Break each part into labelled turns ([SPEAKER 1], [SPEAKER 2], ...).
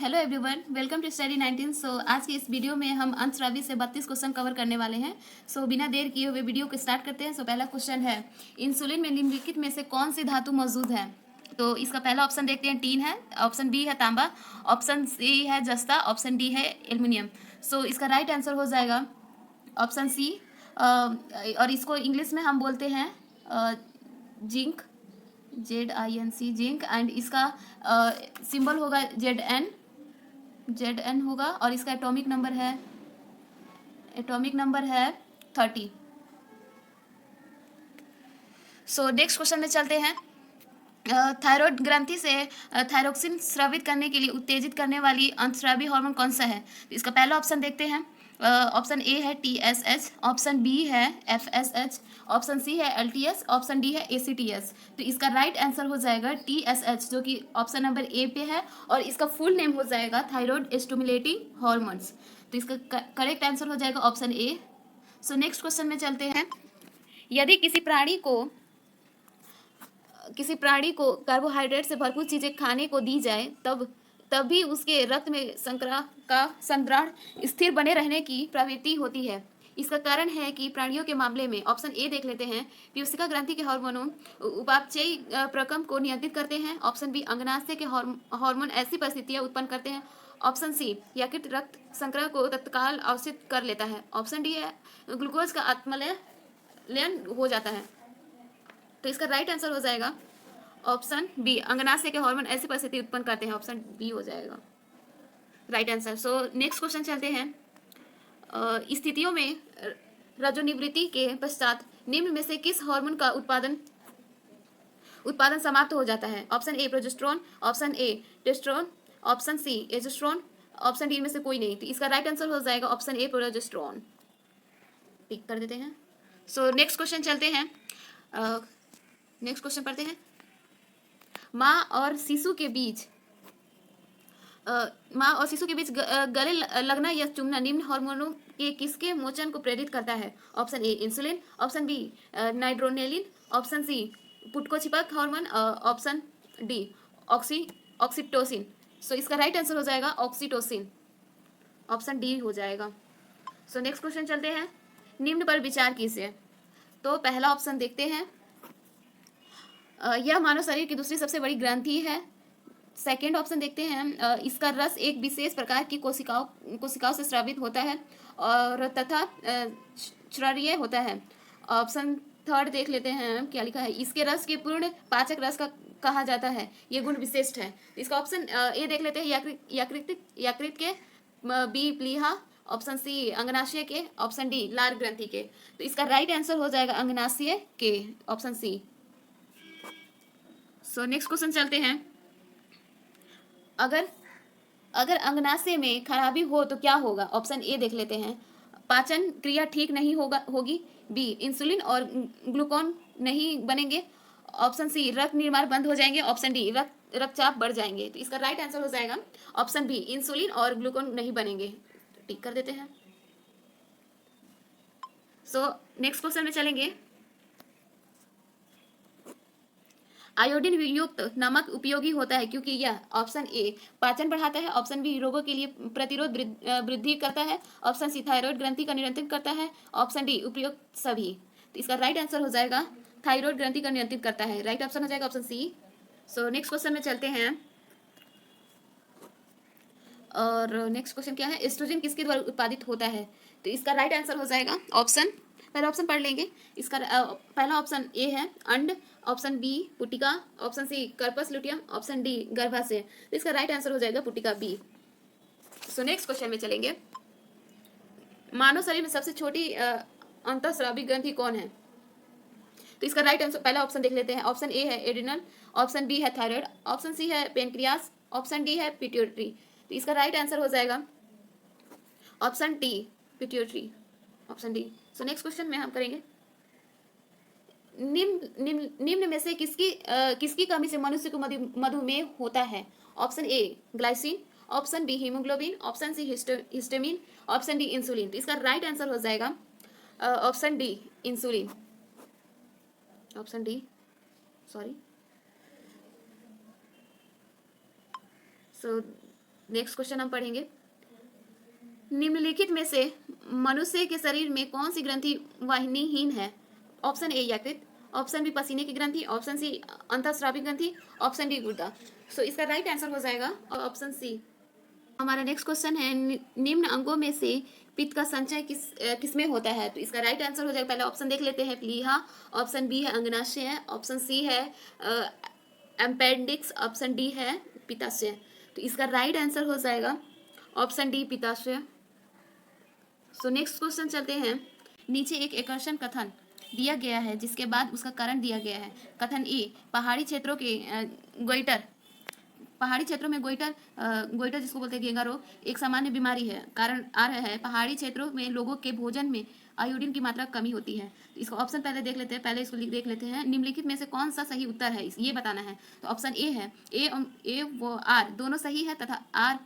[SPEAKER 1] Hello everyone, welcome to study 19। आज की इस वीडियो में हम अंतस्रावी से 32 क्वेश्चन कवर करने वाले हैं। बिना देर किए हुए वीडियो को स्टार्ट करते हैं। पहला क्वेश्चन है, इंसुलिन में निम्नलिखित में से कौन सी धातु मौजूद है? तो इसका पहला ऑप्शन देखते हैं, टीन है, ऑप्शन बी है तांबा, ऑप्शन सी है जस्ता, ऑप्शन डी है एल्युमिनियम। इसका राइट आंसर हो जाएगा ऑप्शन सी। और इसको इंग्लिश में हम बोलते हैं जिंक, ZINC, जिंक। एंड इसका सिंबल होगा ZN होगा, और इसका एटॉमिक नंबर है 30। नेक्स्ट क्वेश्चन में चलते हैं। थायराइड ग्रंथि से थायरोक्सिन स्रावित करने के लिए उत्तेजित करने वाली अंतस्रावी हार्मोन कौन सा है? तो इसका पहला ऑप्शन देखते हैं। ऑप्शन ए है TSH, ऑप्शन बी है FSH, ऑप्शन सी है LTS, ऑप्शन डी है ACTS। तो इसका राइट आंसर हो जाएगा TSH, जो कि ऑप्शन नंबर ए पे है, और इसका फुल नेम हो जाएगा थायराइड स्टिमुलेटिंग हार्मोन्स। तो इसका करेक्ट आंसर हो जाएगा ऑप्शन ए। नेक्स्ट क्वेश्चन में चलते हैं। यदि किसी प्राणी को कार्बोहाइड्रेट से भरपूर चीज़ें खाने को दी जाए तब भी उसके रक्त में शर्करा का संद्राण स्थिर बने रहने की प्रवृत्ति होती है। इसका कारण है कि प्राणियों के मामले में, ऑप्शन ए देख लेते हैं, पीयूषिका ग्रंथि के हार्मोनों उपापचयी प्रकम्प को नियंत्रित करते हैं, ऑप्शन बी अंगनाशय के हार्मोन ऐसी परिस्थितियां उत्पन्न करते हैं, ऑप्शन सी यकृत रक्त शर्करा को तत्काल अवशोषित कर लेता है, ऑप्शन डी है ग्लूकोज का आत्मलयन हो जाता है। तो इसका राइट आंसर हो जाएगा ऑप्शन बी, अंगनाशय के हार्मोन ऐसी परिस्थिति उत्पन्न करते हैं, ऑप्शन बी हो जाएगा राइट आंसर। नेक्स्ट क्वेश्चन चलते हैं। स्थितियों में रजोनिवृत्ति के पश्चात निम्न में से किस हार्मोन का उत्पादन समाप्त हो जाता है? Option A progesterone, option A testosterone, option C estrogen, option D में से कोई नहीं। तो इसका राइट आंसर हो जाएगा ऑप्शन ए प्रोजेस्टेरोन। टिक कर देते हैं। नेक्स्ट क्वेश्चन चलते हैं। नेक्स्ट क्वेश्चन पढ़ते हैं। माँ और शिशु के बीच गले लगना या चुमना निम्न हार्मोनों के किसके मोचन को प्रेरित करता है? Option A insulin, option B नाइट्रोनेलिन, ऑप्शन सी पुटकोचिपक हार्मोन, ऑप्शन डी ऑक्सीटोसिन। इसका राइट आंसर हो जाएगा ऑक्सीटोसिन, ऑप्शन डी हो जाएगा। नेक्स्ट क्वेश्चन चलते हैं। निम्न पर विचार कीजिए। तो पहला ऑप्शन देखते हैं। यह मानव शरीर की दूसरी सबसे बड़ी ग्रंथि है। सेकेंड ऑप्शन देखते हैं। इसका रस एक विशेष प्रकार की कोशिकाओं से स्रावित होता है और तथा क्षारीय होता है। ऑप्शन थर्ड देख लेते हैं क्या लिखा है। इसके रस के पूर्ण पाचक रस का कहा जाता है, ये गुण विशिष्ट है। इसका ऑप्शन ए देख लेते हैं, यकृत के, बी प्लीहा, ऑप्शन सी अंगनाशय के, ऑप्शन डी लार ग्रंथि के। तो इसका राइट आंसर हो जाएगा अंगनाशय के, ऑप्शन सी। नेक्स्ट क्वेश्चन चलते हैं। अगर अंगनाशय में खराबी हो तो क्या होगा? ऑप्शन ए देख लेते हैं, पाचन क्रिया ठीक नहीं होगी, बी इंसुलिन और ग्लूकोन नहीं बनेंगे, ऑप्शन सी रक्त निर्माण बंद हो जाएंगे, ऑप्शन डी रक्तचाप बढ़ जाएंगे। तो इसका राइट आंसर हो जाएगा ऑप्शन बी, इंसुलिन और ग्लूकोन नहीं बनेंगे। टिक कर देते हैं। नेक्स्ट क्वेश्चन में चलेंगे। आयोडीन युक्त नमक उपयोगी होता है क्योंकि यह, ऑप्शन ए पाचन बढ़ाता है, ऑप्शन बी रोगों के लिए प्रतिरोध वृद्धि करता है, ऑप्शन सी थायराइड ग्रंथि का नियंत्रण करता है, ऑप्शन डी उपयुक्त सभी। तो इसका राइट आंसर हो जाएगा थायराइड ग्रंथि का नियंत्रित करता है, राइट ऑप्शन हो जाएगा ऑप्शन सी। नेक्स्ट क्वेश्चन में चलते हैं। और नेक्स्ट क्वेश्चन क्या है? एस्ट्रोजन किसके द्वारा उत्पादित होता है? तो इसका राइट आंसर हो जाएगा ऑप्शन, पहला ऑप्शन पढ़ लेंगे। इसका पहला ऑप्शन ए है अंड, ऑप्शन बी पुटिका, option C corpus luteum, option D गर्भाशय। तो इसका राइट आंसर हो जाएगा पुटिका बी। नेक्स्ट क्वेश्चन में चलेंगे। मानव शरीर में सबसे छोटी अंतःस्रावी ग्रंथि कौन है? तो इसका राइट आंसर, पहला ऑप्शन देख लेते हैं। ऑप्शन ए है एड्रिनल, ऑप्शन बी है थायराइड, ऑप्शन सी है पेनक्रियास, ऑप्शन डी है पिट्यूटरी। तो इसका राइट आंसर हो जाएगा option D pituitary, option D. Next question में हम करेंगे। निम्न में से किसकी कमी से मनुष्य को मधुमेह होता है? Option A glycine, option B haemoglobin, option C histamine, option D insulin. तो इसका राइट आंसर हो जाएगा option D insulin, option D, sorry. Next question हम पढ़ेंगे, निम्नलिखित में से मनुष्य के शरीर में कौन सी ग्रंथि वाहिनीहीन है? ऑप्शन ए यकृत, ऑप्शन बी पसीने की ग्रंथि, ऑप्शन सी अंतःस्रावी ग्रंथि, ऑप्शन डी गुर्दा। सो इसका राइट आंसर हो जाएगा ऑप्शन सी। हमारा नेक्स्ट क्वेश्चन है, निम्न अंगों में से पित्त का संचय किसमें होता है? तो इसका राइट आंसर हो जाएगा, पहले ऑप्शन देख लेते हैं, प्लीहा, ऑप्शन बी है अंगनाशय, ऑप्शन सी है एम्पेंडिक्स, ऑप्शन डी है पित्ताशय। तो इसका राइट आंसर हो जाएगा ऑप्शन डी पित्ताशय। सो नेक्स्ट क्वेश्चन चलते हैं, नीचे एक आकर्षण कथन दिया गया है जिसके बाद उसका कारण दिया गया है। कथन ए, पहाड़ी क्षेत्रों के गोइटर, पहाड़ी क्षेत्रों में गोइटर जिसको बोलते हैं घेंगा रोग एक सामान्य बीमारी है। कारण आ रहा है पहाड़ी क्षेत्रों में लोगों के भोजन में आयोडीन की मात्रा कमी होती है। तो इसको ऑप्शन पहले देख लेते हैं, पहले इसको देख लेते हैं, निम्नलिखित में से कौन सा सही उत्तर है ये बताना है। तो ऑप्शन ए है, ए व आर दोनों सही है तथा आर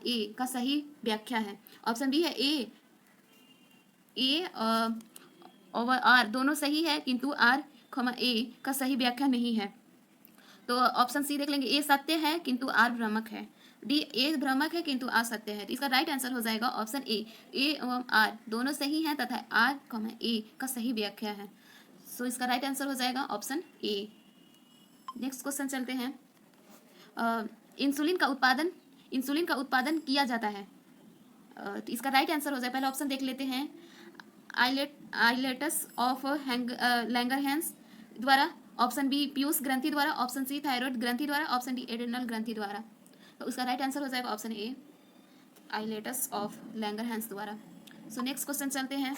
[SPEAKER 1] ए का सही व्याख्या है। ऑप्शन बी है ए और आर दोनों सही है किंतु आर ए का सही व्याख्या नहीं है। तो ऑप्शन सी देख लेंगे, ए सत्य है किंतु आर भ्रामक है। डी, ए भ्रामक है किंतु आर सत्य है। तो इसका राइट आंसर हो जाएगा ऑप्शन ए एवं आर दोनों सही हैं तथा आर ए का सही व्याख्या है। सो इसका राइट आंसर हो जाएगा ऑप्शन ए। नेक्स्ट क्वेश्चन चलते हैं, इंसुलिन का उत्पादन किया जाता है। तो इसका राइट आंसर हो जाए, पहले ऑप्शन देख लेते हैं, आइलेटस ऑफ लैंगरहैंस द्वारा, ऑप्शन बी पीयूष ग्रंथि द्वारा, ऑप्शन सी थायराइड ग्रंथि द्वारा, ऑप्शन डी एड्रेनल ग्रंथि द्वारा। तो उसका राइट आंसर हो जाएगा ऑप्शन ए आइलेटस ऑफ लैंगरहैंस द्वारा। सो नेक्स्ट क्वेश्चन चलते हैं,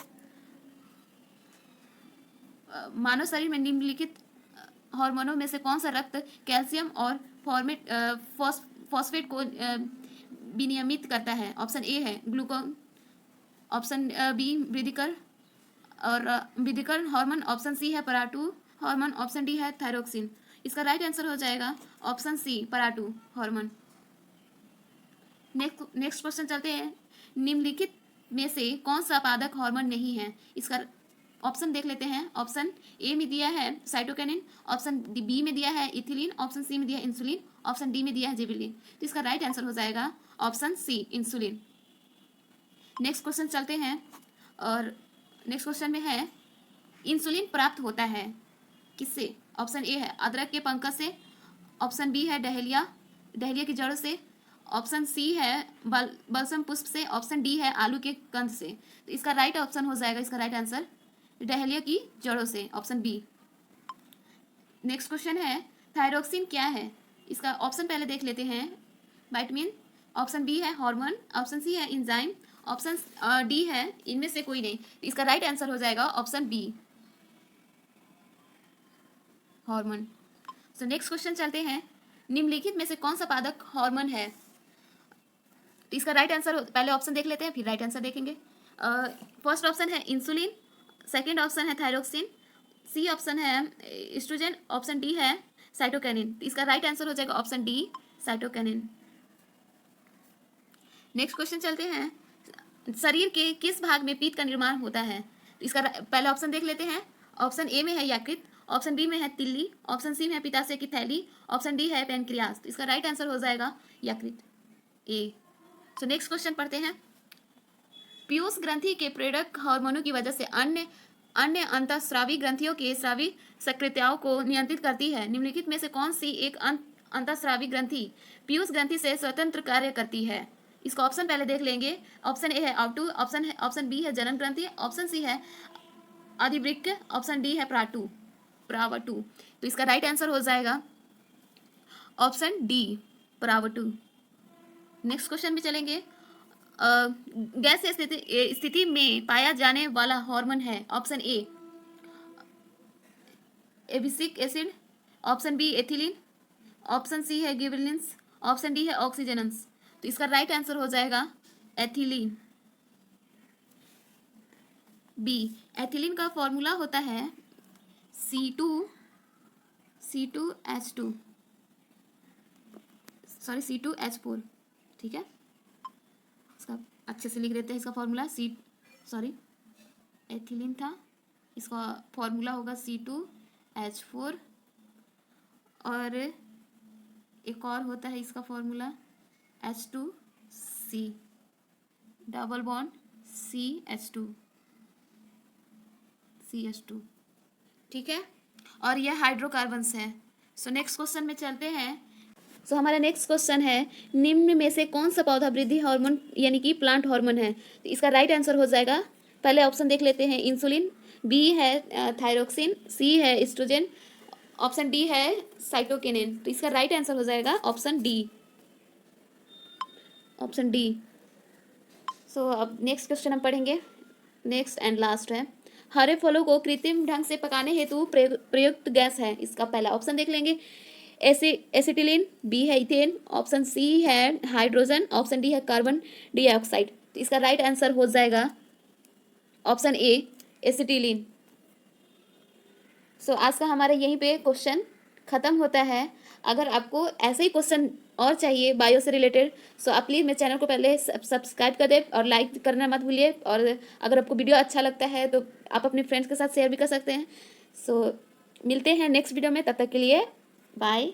[SPEAKER 1] मानव शरीर में निम्नलिखित हार्मोनों में से कौन सा रक्त कैल्शियम और फॉस्फेट को विनियमित करता है? ऑप्शन ए है ग्लूकोन, ऑप्शन बी वृद्धिकरण हार्मोन, ऑप्शन सी है पराटू हार्मोन, ऑप्शन डी है थायरोक्सिन। इसका राइट आंसर हो जाएगा ऑप्शन सी पराटू हार्मोन। नेक्स्ट क्वेश्चन चलते हैं, निम्नलिखित में से कौन सा पादक हार्मोन नहीं है? इसका ऑप्शन देख लेते हैं, ऑप्शन ए में दिया है साइटोकिनिन, ऑप्शन बी में दिया है इथिलीन, ऑप्शन सी में दिया है इंसुलिन, ऑप्शन डी में दिया है जिबरेलिन। तो इसका राइट आंसर हो जाएगा option C insulin. Next question चलते हैं, और नेक्स्ट क्वेश्चन में है, इंसुलिन प्राप्त होता है किससे? ऑप्शन ए है अदरक के पंखच से, ऑप्शन बी है डहेलिया की जड़ों से, ऑप्शन सी है बलसम पुष्प से, ऑप्शन डी है आलू के कंद से। तो इसका राइट ऑप्शन हो जाएगा, इसका राइट आंसर डहेलिया की जड़ों से, ऑप्शन बी। नेक्स्ट क्वेश्चन है, थायरोक्सिन क्या है? इसका ऑप्शन पहले देख लेते हैं, विटामिन, ऑप्शन बी है हार्मोन, ऑप्शन सी है एंजाइम, ऑप्शन डी है इनमें से कोई नहीं। इसका राइट आंसर हो जाएगा option B hormone. So next question चलते हैं, निम्नलिखित में से कौन सा पादक हार्मोन है? तो इसका राइट आंसर पहले ऑप्शन देख लेते हैं फिर राइट आंसर देखेंगे। फर्स्ट ऑप्शन है इंसुलिन, सेकंड ऑप्शन है थायरोक्सिन, सी ऑप्शन है एस्ट्रोजन, ऑप्शन डी है साइटोकिनिन। तो इसका राइट आंसर हो जाएगा option D cytokinin. Next question चलते हैं, शरीर के किस भाग में पित्त का निर्माण होता है? तो इसका पहले ऑप्शन देख लेते हैं, ऑप्शन ए में है यकृत, ऑप्शन बी में है तिल्ली, ऑप्शन सी में है पित्ताशय की थैली, ऑप्शन डी है पैनक्रियास। तो इसका राइट आंसर हो जाएगा यकृत, ए। सो नेक्स्ट क्वेश्चन पढ़ते हैं, पीयूष ग्रंथि के प्रेरक हार्मोनों की वजह से अन्य अंतःस्रावी ग्रंथियों के स्रावी सक्रियताओं को नियंत्रित करती है। निम्नलिखित में से कौन सी एक अंतःस्रावी ग्रंथि पीयूष ग्रंथि से स्वतंत्र कार्य करती है? इसको ऑप्शन पहले देख लेंगे, ऑप्शन ए है आउटू, ऑप्शन बी है जनन ग्रंथि, ऑप्शन सी है अधिवृक्क, ऑप्शन डी है प्रावटू। तो इसका राइट आंसर हो जाएगा ऑप्शन डी प्रावटू। नेक्स्ट क्वेश्चन में चलेंगे, गैस स्थिति में पाया जाने वाला हार्मोन है? Option A abscisic acid, option B ethylene, option C है गिबरेलिंस, ऑप्शन डी है ऑक्सीजनस। तो इसका राइट आंसर हो जाएगा एथिलीन, बी। एथिलीन का फॉर्मूला होता है C2H2, सॉरी C2H4, ठीक है। इसका अच्छे से लिख देते हैं, इसका फॉर्मूला एथिलीन था, इसका फॉर्मूला होगा C2H4, और एक और होता है इसका formula H2C, double bond CH2, ठीक है। और यह हाइड्रोकार्बन्स है। सो नेक्स्ट क्वेश्चन में चलते हैं। सो हमारा नेक्स्ट क्वेश्चन है, निम्न में से कौन सा पौधा वृद्धि हार्मोन यानी कि प्लांट हार्मोन है? तो इसका राइट आंसर हो जाएगा, पहले ऑप्शन देख लेते हैं, इंसुलिन, बी है थायरोक्सिन, सी है एस्ट्रोजन, ऑप्शन डी है साइटोकिनिन। तो इसका राइट आंसर हो जाएगा ऑप्शन डी, ऑप्शन डी। सो अब नेक्स्ट क्वेश्चन हम पढ़ेंगे, नेक्स्ट एंड लास्ट है, हरे फलों को कृत्रिम ढंग से पकाने हेतु प्रयुक्त गैस है? इसका पहला ऑप्शन देख लेंगे, एसिटिलीन, बी है इथेन, ऑप्शन सी है हाइड्रोजन, ऑप्शन डी है कार्बन डाइऑक्साइड। तो इसका राइट आंसर हो जाएगा ऑप्शन ए, एसिटिलीन। सो आज का हमारा यहीं पे क्वेश्चन ख़त्म होता है। अगर आपको ऐसे ही क्वेश्चन और चाहिए बायो से रिलेटेड, सो आप प्लीज़ मेरे चैनल को पहले सब्सक्राइब कर दें और लाइक करना मत भूलिए। और अगर आपको वीडियो अच्छा लगता है तो आप अपने फ्रेंड्स के साथ शेयर भी कर सकते हैं। सो मिलते हैं नेक्स्ट वीडियो में, तब तक के लिए बाय।